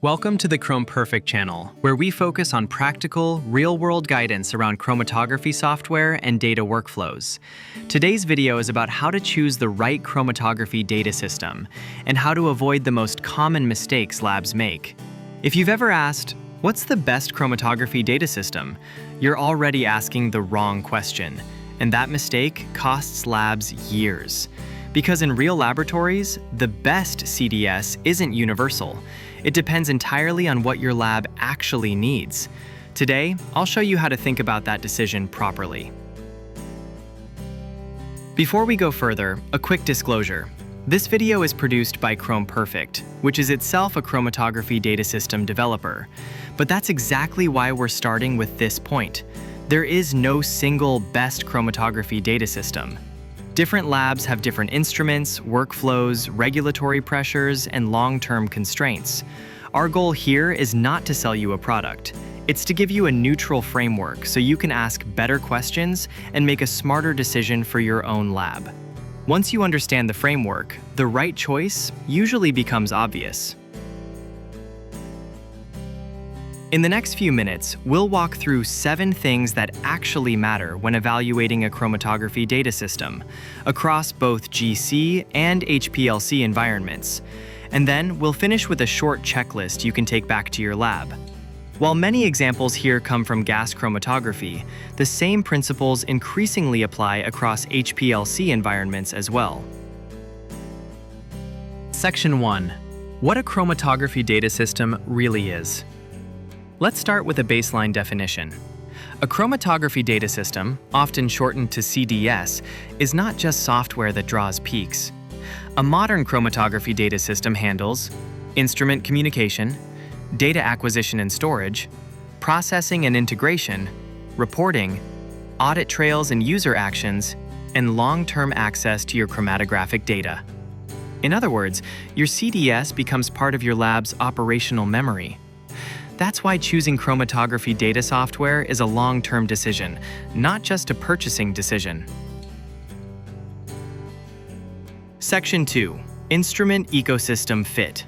Welcome to the Chromperfect channel, where we focus on practical, real-world guidance around chromatography software and data workflows. Today's video is about how to choose the right chromatography data system and how to avoid the most common mistakes labs make. If you've ever asked, "What's the best chromatography data system?" you're already asking the wrong question, and that mistake costs labs years. Because in real laboratories, the best CDS isn't universal. It depends entirely on what your lab actually needs. Today, I'll show you how to think about that decision properly. Before we go further, a quick disclosure. This video is produced by Chromperfect, which is itself a chromatography data system developer. But that's exactly why we're starting with this point. There is no single best chromatography data system. Different labs have different instruments, workflows, regulatory pressures, and long-term constraints. Our goal here is not to sell you a product. It's to give you a neutral framework so you can ask better questions and make a smarter decision for your own lab. Once you understand the framework, the right choice usually becomes obvious. In the next few minutes, we'll walk through 7 things that actually matter when evaluating a chromatography data system across both GC and HPLC environments. And then we'll finish with a short checklist you can take back to your lab. While many examples here come from gas chromatography, the same principles increasingly apply across HPLC environments as well. Section 1. What a chromatography data system really is. Let's start with a baseline definition. A chromatography data system, often shortened to CDS, is not just software that draws peaks. A modern chromatography data system handles instrument communication, data acquisition and storage, processing and integration, reporting, audit trails and user actions, and long-term access to your chromatographic data. In other words, your CDS becomes part of your lab's operational memory. That's why choosing chromatography data software is a long-term decision, not just a purchasing decision. Section 2. Instrument Ecosystem Fit.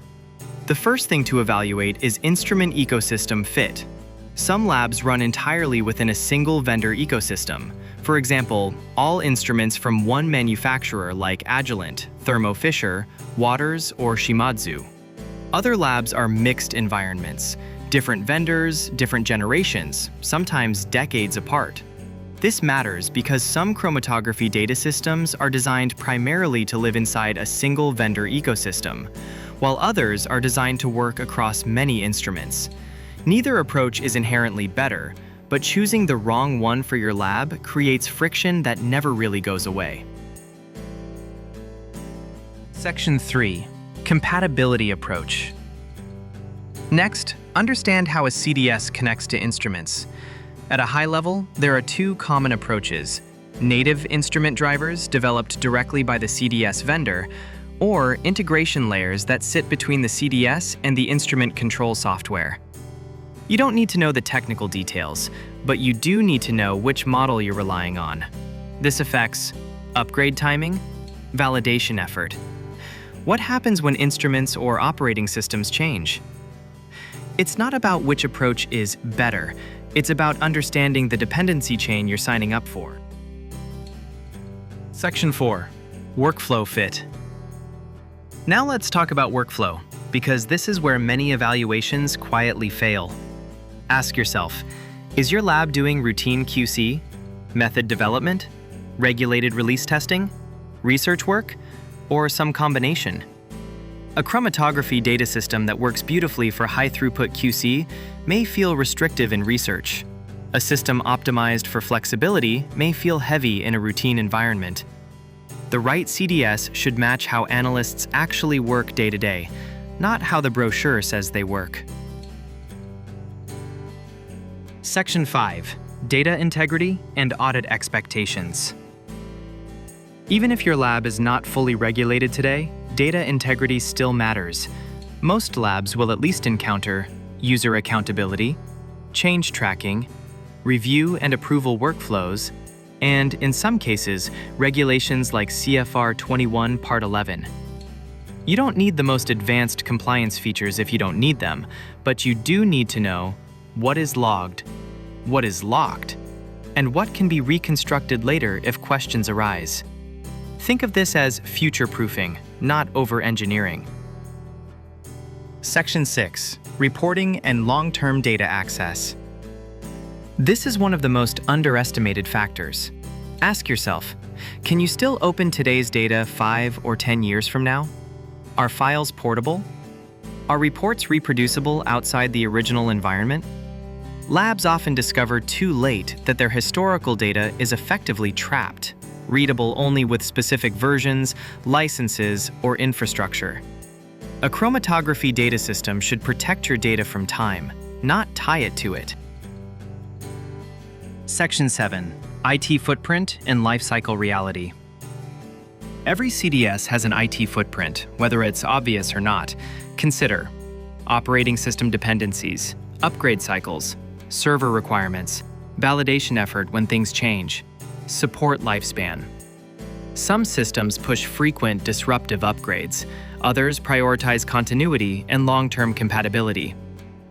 The first thing to evaluate is instrument ecosystem fit. Some labs run entirely within a single vendor ecosystem. For example, all instruments from one manufacturer like Agilent, Thermo Fisher, Waters, or Shimadzu. Other labs are mixed environments. Different vendors, different generations, sometimes decades apart. This matters because some chromatography data systems are designed primarily to live inside a single vendor ecosystem, while others are designed to work across many instruments. Neither approach is inherently better, but choosing the wrong one for your lab creates friction that never really goes away. Section 3. Compatibility Approach. Next, understand how a CDS connects to instruments. At a high level, there are 2 common approaches: native instrument drivers developed directly by the CDS vendor, or integration layers that sit between the CDS and the instrument control software. You don't need to know the technical details, but you do need to know which model you're relying on. This affects upgrade timing, validation effort. What happens when instruments or operating systems change? It's not about which approach is better, it's about understanding the dependency chain you're signing up for. Section 4. Workflow Fit. Now let's talk about workflow, because this is where many evaluations quietly fail. Ask yourself, is your lab doing routine QC, method development, regulated release testing, research work, or some combination? A chromatography data system that works beautifully for high-throughput QC may feel restrictive in research. A system optimized for flexibility may feel heavy in a routine environment. The right CDS should match how analysts actually work day to day, not how the brochure says they work. Section 5. Data Integrity and Audit Expectations. Even if your lab is not fully regulated today, data integrity still matters. Most labs will at least encounter user accountability, change tracking, review and approval workflows, and, in some cases, regulations like CFR 21 Part 11. You don't need the most advanced compliance features if you don't need them, but you do need to know what is logged, what is locked, and what can be reconstructed later if questions arise. Think of this as future-proofing, not over-engineering. Section 6. Reporting and long-term data access. This is one of the most underestimated factors. Ask yourself, can you still open today's data 5 or 10 years from now? Are files portable? Are reports reproducible outside the original environment? Labs often discover too late that their historical data is effectively trapped, readable only with specific versions, licenses, or infrastructure. A chromatography data system should protect your data from time, not tie it to it. Section 7. IT footprint and lifecycle reality. Every CDS has an IT footprint, whether it's obvious or not. Consider operating system dependencies, upgrade cycles, server requirements, validation effort when things change, support lifespan. Some systems push frequent disruptive upgrades, others prioritize continuity and long-term compatibility.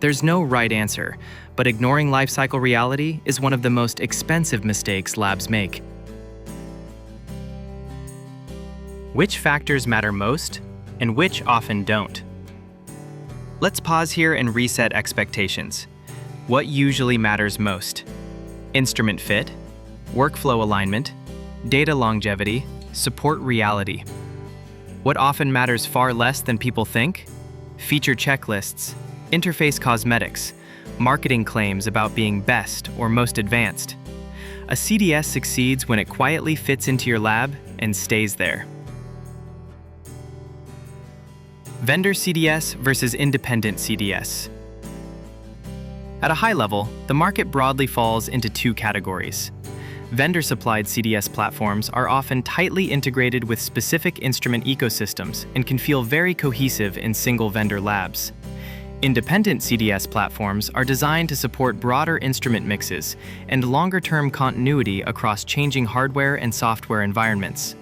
There's no right answer, but ignoring lifecycle reality is one of the most expensive mistakes labs make. Which factors matter most, and which often don't? Let's pause here and reset expectations. What usually matters most? Instrument fit, workflow alignment, data longevity, support reality. What often matters far less than people think? Feature checklists, interface cosmetics, marketing claims about being best or most advanced. A CDS succeeds when it quietly fits into your lab and stays there. Vendor CDS versus independent CDS. At a high level, the market broadly falls into two categories. Vendor-supplied CDS platforms are often tightly integrated with specific instrument ecosystems and can feel very cohesive in single vendor labs. Independent CDS platforms are designed to support broader instrument mixes and longer-term continuity across changing hardware and software environments.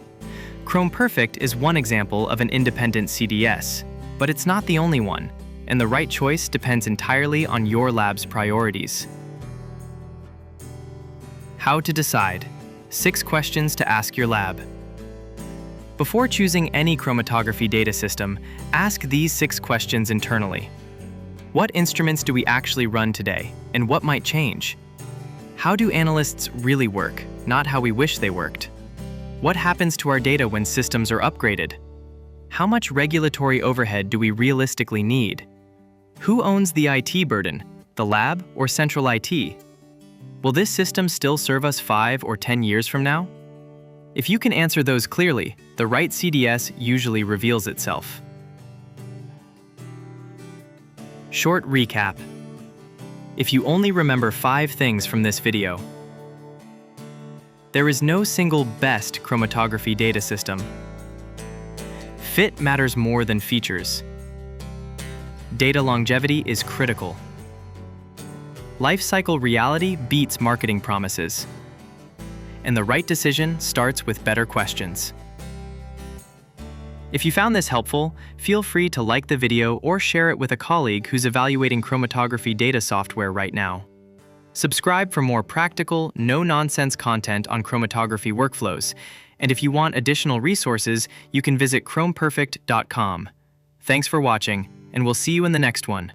Chromperfect is one example of an independent CDS, but it's not the only one, and the right choice depends entirely on your lab's priorities. How to decide. 6 questions to ask your lab. Before choosing any chromatography data system, ask these 6 questions internally. What instruments do we actually run today, and what might change? How do analysts really work, not how we wish they worked? What happens to our data when systems are upgraded? How much regulatory overhead do we realistically need? Who owns the IT burden, the lab or central IT? Will this system still serve us 5 or 10 years from now? If you can answer those clearly, the right CDS usually reveals itself. Short recap. If you only remember 5 things from this video, there is no single best chromatography data system. Fit matters more than features. Data longevity is critical. Lifecycle reality beats marketing promises. And the right decision starts with better questions. If you found this helpful, feel free to like the video or share it with a colleague who's evaluating chromatography data software right now. Subscribe for more practical, no-nonsense content on chromatography workflows. And if you want additional resources, you can visit chromperfect.com. Thanks for watching, and we'll see you in the next one.